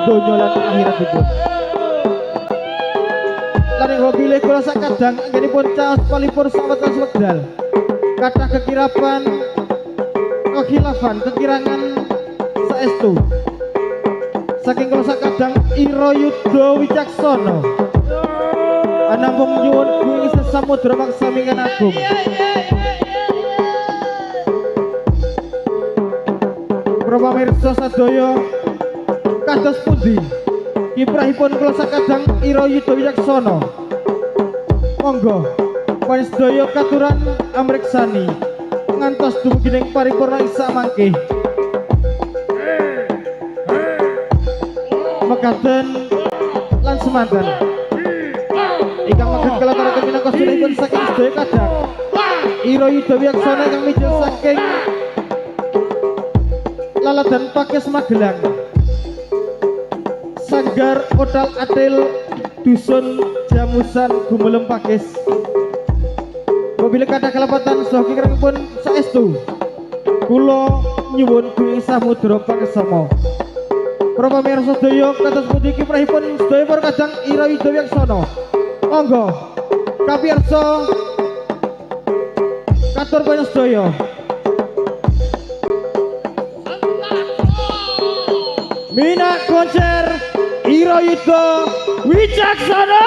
donya lan akhiratipun. Lan ing bilih kula sakadang anggenipun caos palipur sawetara wekdal. Kathah kekirapan kekhilafan kekirangan saestu. Saking kula sakadang ira yudha wicaksana. Anamung nyuwun kuwi sesamudra maksamikan agung. Para pamirsa sadaya kados pundi kiprahipun kula sakadang ira yudha wicaksana. Monggo panjenengan katuran amriksani ngantos dumugi paripurna isa mangke. Mekaten lan semanten ingkang magen kalataraken minangka sedheripun saking sedaya kadang ira yudha wicaksana ingkang mijil saking Laladan Pakis Magelang Sanggar Odal Atil Dusun Jamusan Gumelem Pakis. Mobile kathah kelapatan saha kirangipun saestu kula nyuwun duwi samudra pakesama. Para pamirsa sedaya kados pundi kiprahipun sedaya para kadang ira yudha wicaksana. Monggo kapiyarsa katur panjenengan sedaya. Mina konser ira yudha wicaksana.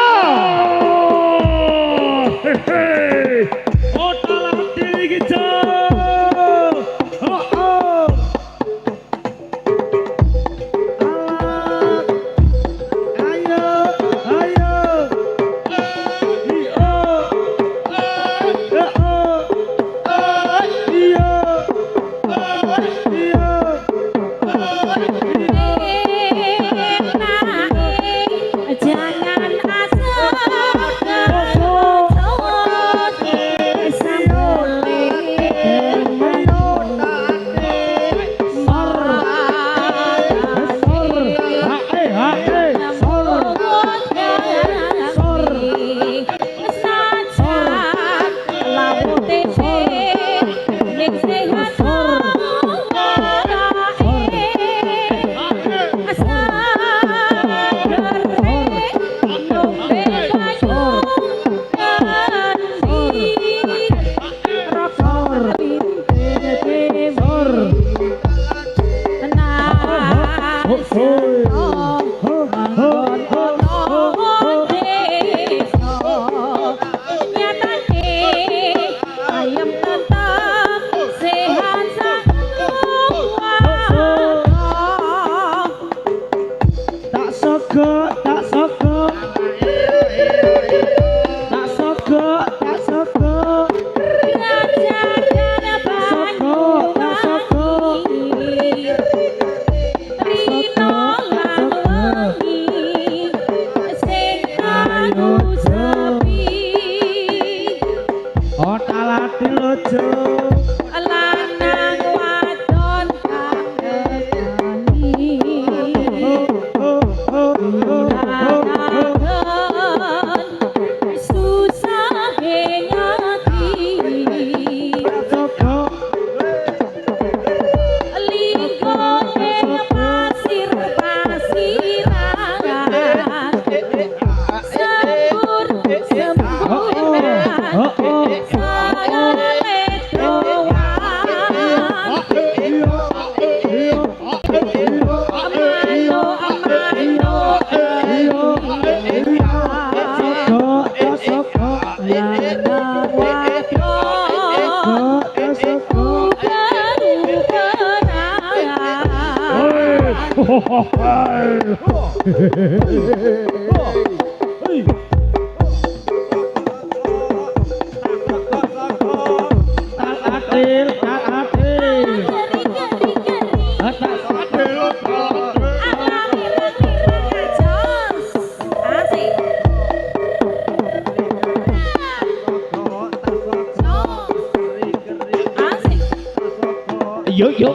Yo yo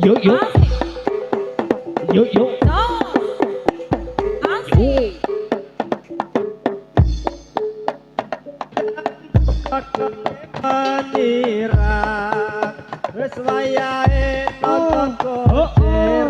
yo yo yo yo asik panira wis wayahe nonton konser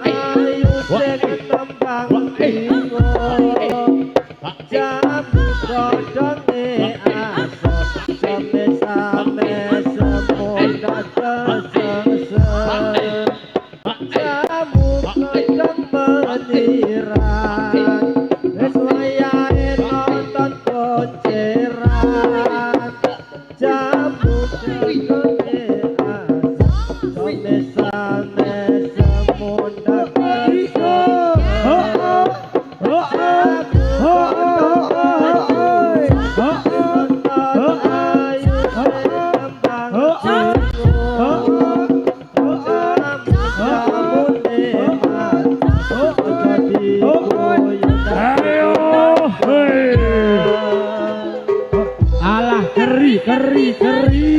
ayu sing tembang bingung jamu godhonge asep same-same semoda kesesen jamu godhong meniran wis wayahe nonton konceran jamu godhonge asep same-same semoda kesesen keri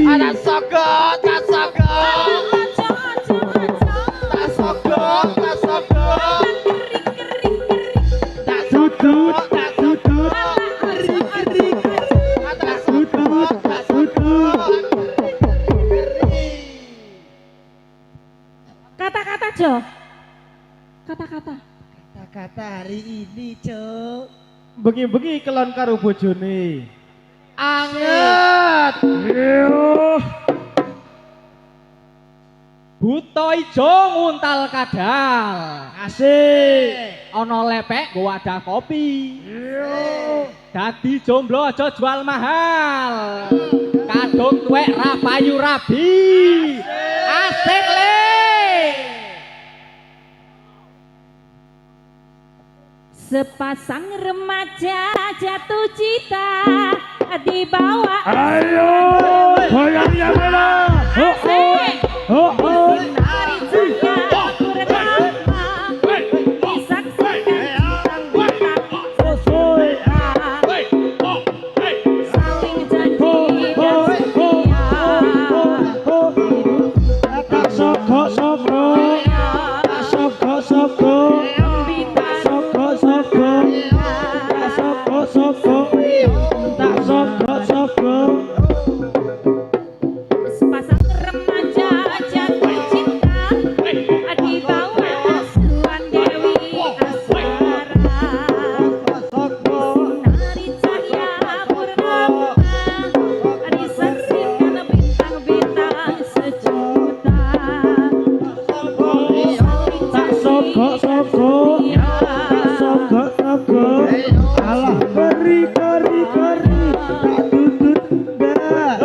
ada sogot tak sogot tak sogot tak sogot tak sudut tak sudut ada sudut tak sudut kata-kata Jo kata-kata hari ini Jo bengi-bengi kelon karo bojone anget buto ijo nguntal kadal asik ana lepek nggo wadah kopi dadi jomblo aja jual mahal kadung tuwek ra payu rabi asik le sepasang remaja jatuh cinta dibawa ayo goyang ya bela hari saya bernama disaksikan bintang sesuai saling janji dan setia sepasang remaja jatuh cinta dibawa asuhan Dewi Asmara hari cahaya purnama disaksikan bintang-bintang sejuta tak sogok alah keri tak tutut enggak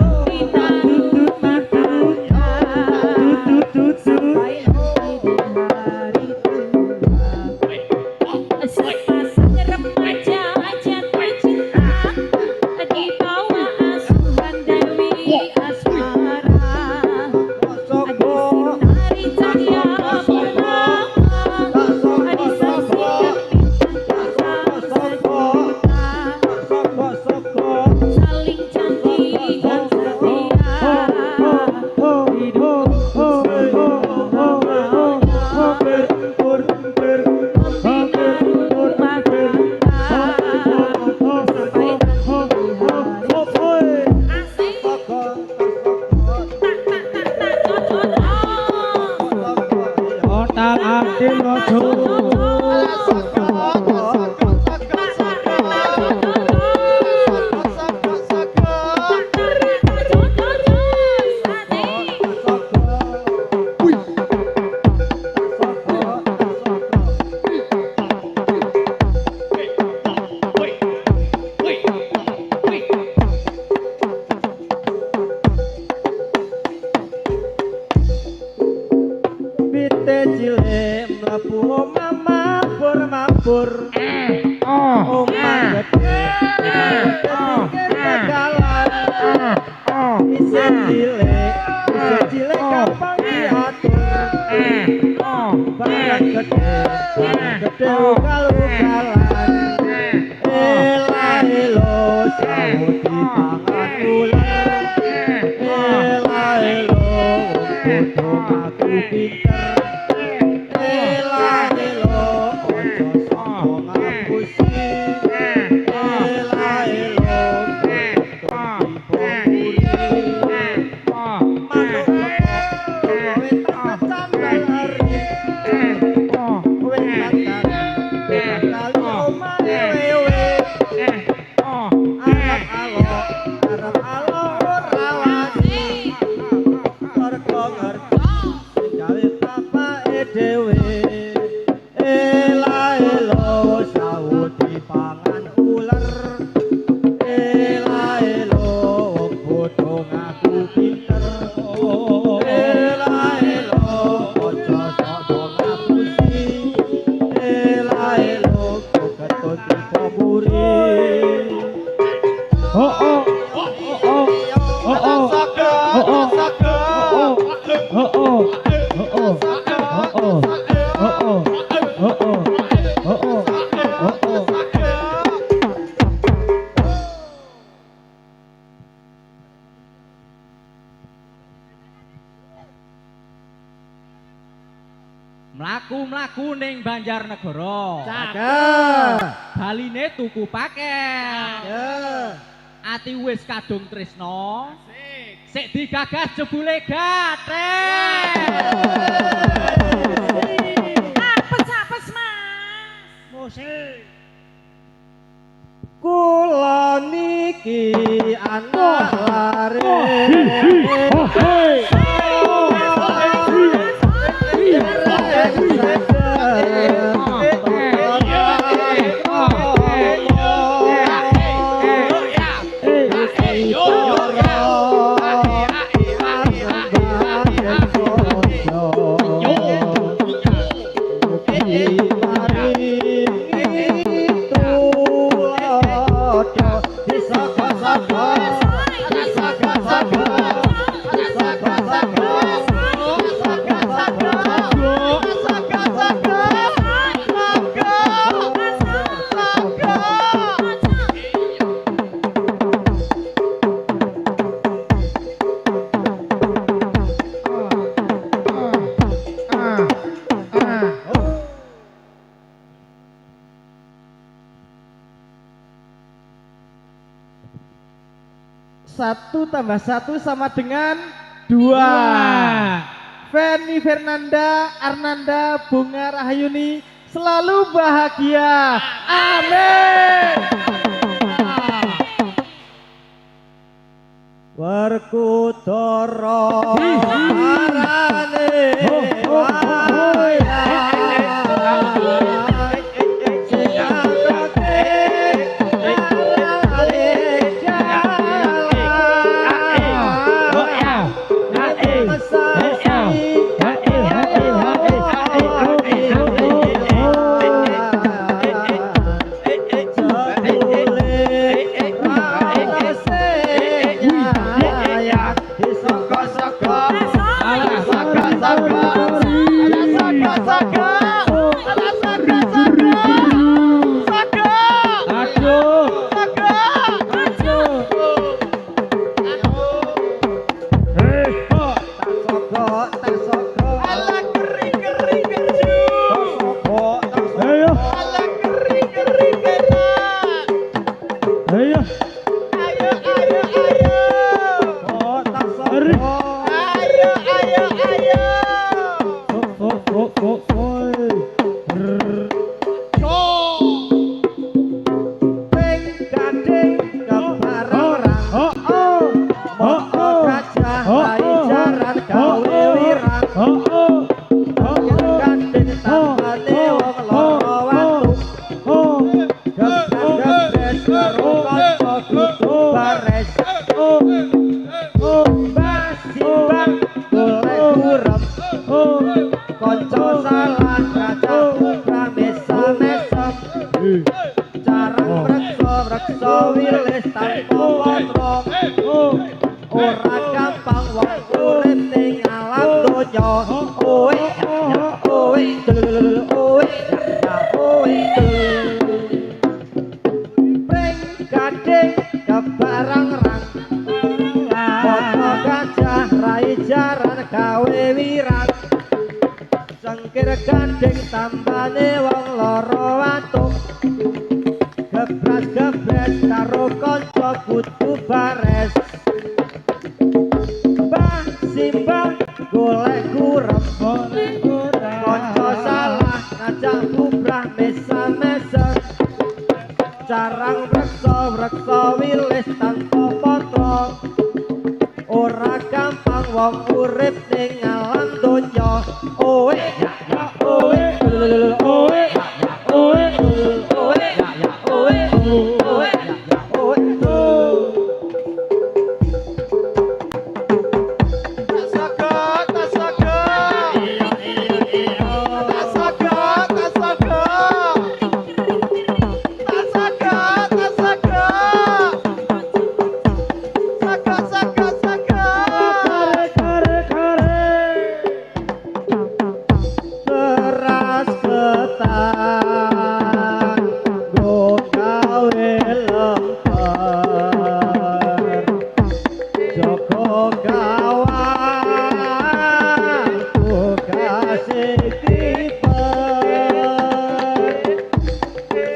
sepasang remaja jatuh cinta dibawa asuhan Dewi Asmara hari cahaya purnama disaksikan saling janji dan otak ati rojo Bite cilik mlebu omah mabur omah gede ketinggalan isih cilik gampang diatur barang gede ugal-ugalan elo sawut dipangan ular elo bodho aku pinter elo ojo sombong ngapusi elo manuk kowe tak cambal hari dhewe ela elo saut dipangan uler ela elo wong bodho ngaku pinter ela elo aja sok ngapusi ela elo ketut dipomuri Mlaku-mlaku ning Banjarnegara. Cakep. Baline tuku paket. Ya. Ati wis kadung tresno. Sik digagas jebule gathek. Apes-apes Mas. Musik. Kula niki anak lare. Satu tambah satu sama dengan 2. Feni Fernanda Arnanda Bunga Rahayuni selalu bahagia. Amin. Werkudara marane gandeng tambane wong loro watuk gebras-gebres karo kanca kudu bares Mbah Simbah golek kurep kanca salah ngajak bubrah mesa-mesa carang reksa wilis tanpa potong ora gampang wong urip ning alam donya owe ya kegotan go gawe lemper Joko kawan ku kasih kiper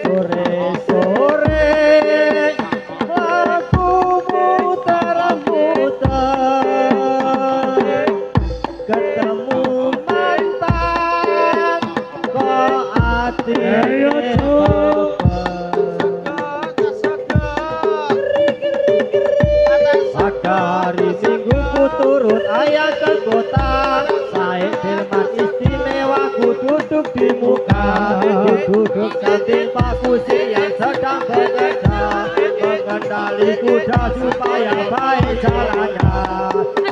sore-sore aku muter-muter ketemu mantan kok ati Akari minggu turut ayah ke kota Saik filman istimewa ku duduk di muka Duduk samping Pak Kusi yang sedang bekerja Mengendali kuda supaya baik jalannya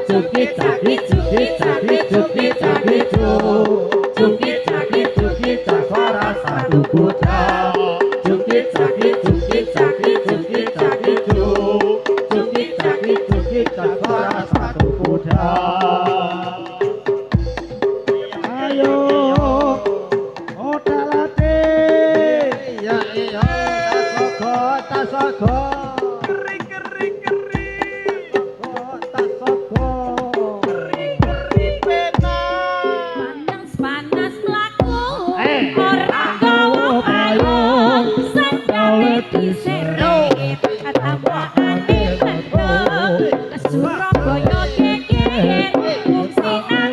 Cukit cakit cukit cakit cukit cakit Cukit cakit cukit cak suara satu kuda Cukit cakit cukit cakit cukit cakit Cukit cakit cukit cak suara satu kuda Ayo odalate ya iya tasoko keri keri keri tasoko keri keri pena Panas mlaku ora gawa payung sandale diseret tambahane mendok Surabaya geger fungsinan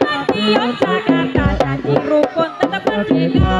Madiun Jakarta dadi rukun tetep merdeka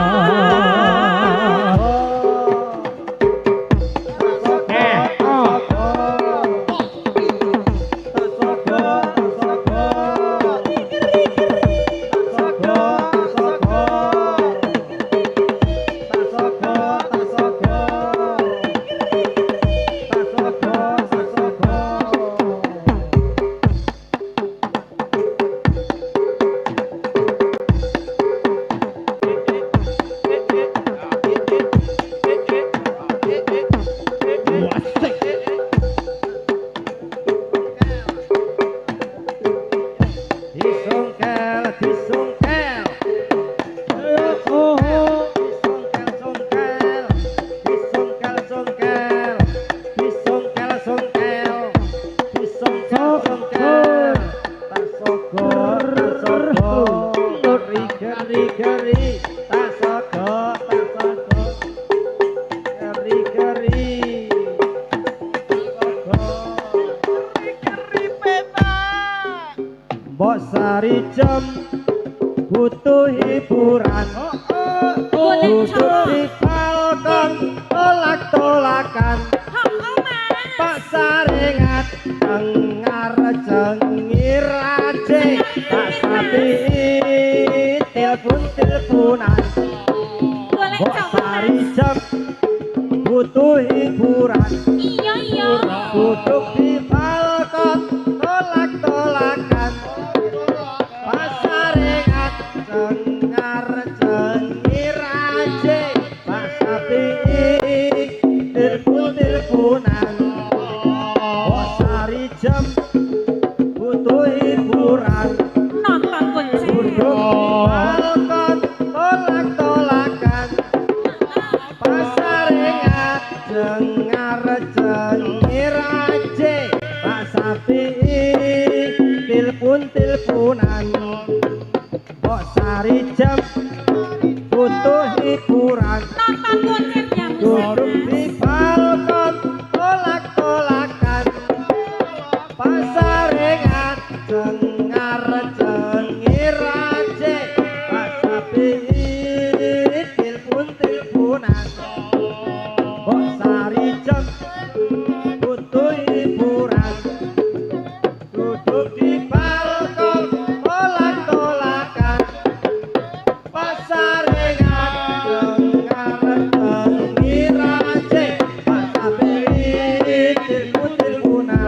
Mbok sari jam butuh hiburan duduk di balkon tolak-tolakan Pak Saringat dengar jengir aje Pak Sapi telepon-teleponan Mbok sari jam butuh hiburan duduk di balkon tolak-tolakan Pasaringat dengar jengir aje Pak Sapi telepon-teleponan Sari jam butuh hiburan nonton konser duduk di balkon tolak-tolakan Pasaringat dengar jengir aje Pak Sapi telepon-teleponan kok sari jam butuh hiburan nonton konsernya duduk di balkon tolak-tolakan Pasaringat dengar jengir aje Pak Sapi telepon-teleponan kok sari jam butuh hiburan duduk di balkon tolak-tolakan Pasaringat dengar jengir aje Pak Sapi telepon-teleponan